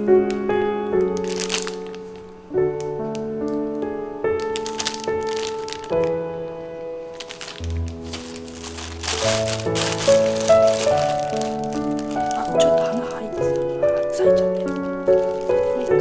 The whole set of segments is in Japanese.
ちょっと花入ってさ、咲いちゃってる。もういいか。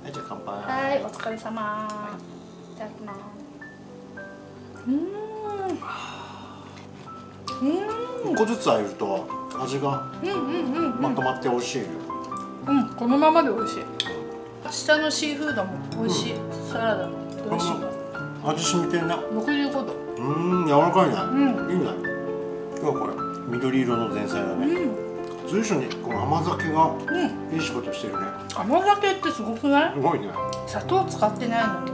はい、じゃあ乾杯。はい、お疲れ様。いただきます。一個ずつ入ると味がまとまって美味しいよ。このままで美味しい。下のシーフードも美味しい。サラダも美味しい。味染みてんな。65度。柔らかいね。いいね。今日これ緑色の前菜だね。随所にこの甘酒がいい仕事してるね。甘酒ってすごくない？すごいね。砂糖使ってないのに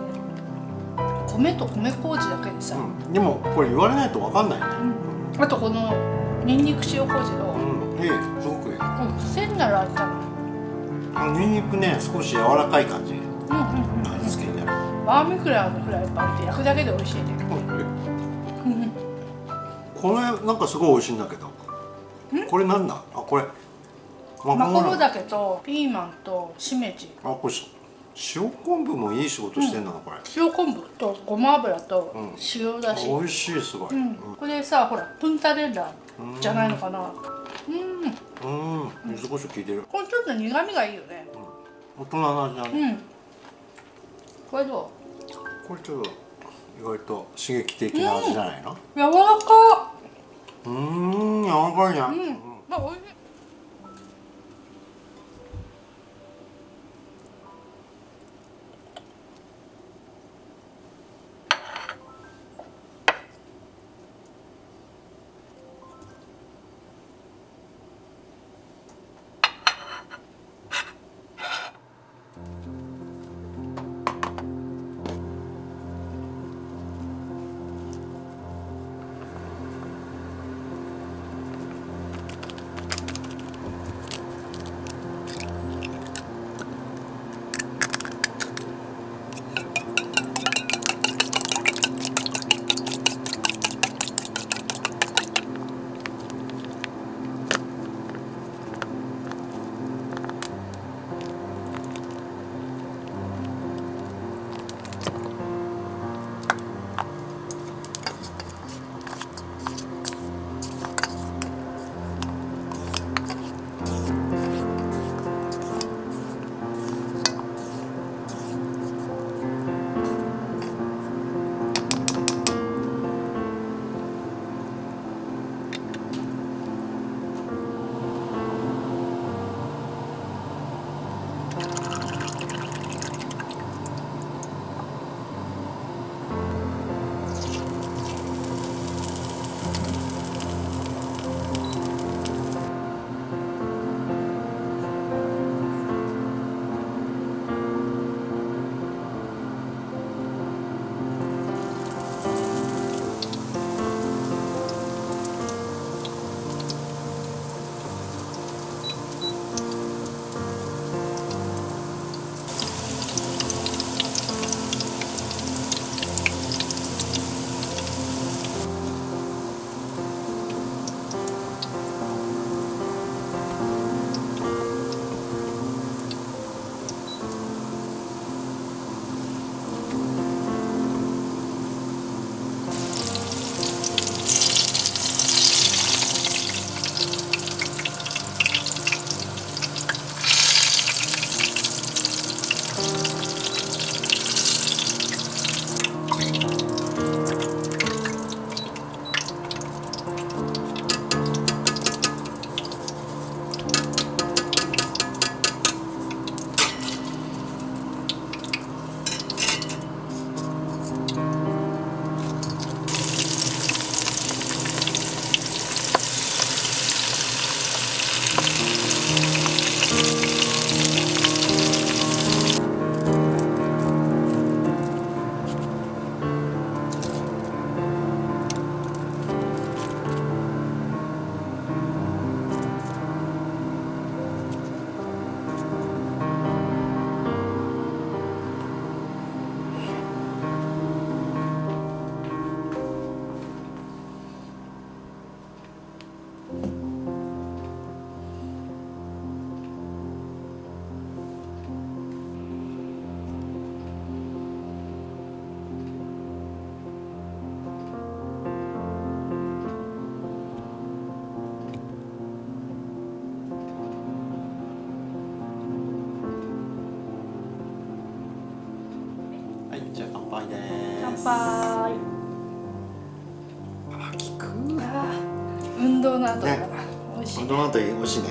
米と米麹だけでさ、でもこれ言われないと分かんないね。あとこのニンニク塩麹のいい、すごくいい。癖になる味だな。ニンニクね、少し柔らかい感じ味付けになる。バーミキュラのフライパンって焼くだけで美味しいね。これなんかすごい美味しいんだけど、これなんだ？あ、これマコモダケとピーマンとしめじ。あ、これ塩昆布もいい仕事してんだな、これ。塩昆布とごま油と塩だし。美味しい、すごい。これさ、ほらプンタレッラじゃないのかな。柚子胡椒効いてる。これちょっと苦味がいいよね。大人の味だね。これどこれちょっと意外と刺激的な味じゃないの？う？柔らか柔らかいね。あ、美味しい。はいじゃあ乾杯で乾す。杯。あ効く。あー運動の後だから、ね美味しい、ね。どの後美味しいね。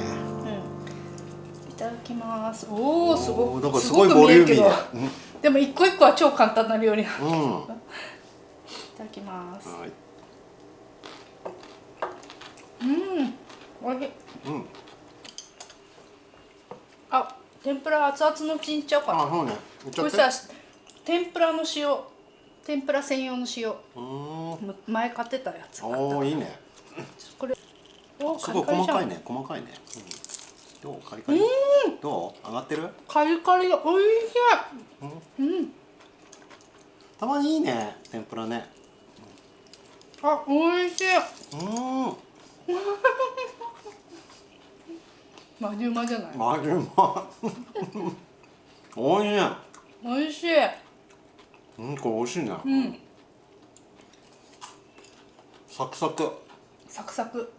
いただきます。おお、すごくなんかすごいボリューミーで。でも一個一個は超簡単な料理な。いうん。ただきます。はい。おいしい。うん。あ、天ぷら熱々のうちにいっちゃおうかな。あ、そうね。これさ、天ぷらの塩、天ぷら専用の塩、前買ってたやつ。おおいいね。これ、おすごい細かいね、細かいね。どうカリカリ？どう？上がってる？カリカリが美味しい。たまにいいね、天ぷらね。あ、美味しい。マジうまじゃない？マジうま。おいしい。美味しい。これ美味しいな。サクサク。サクサク。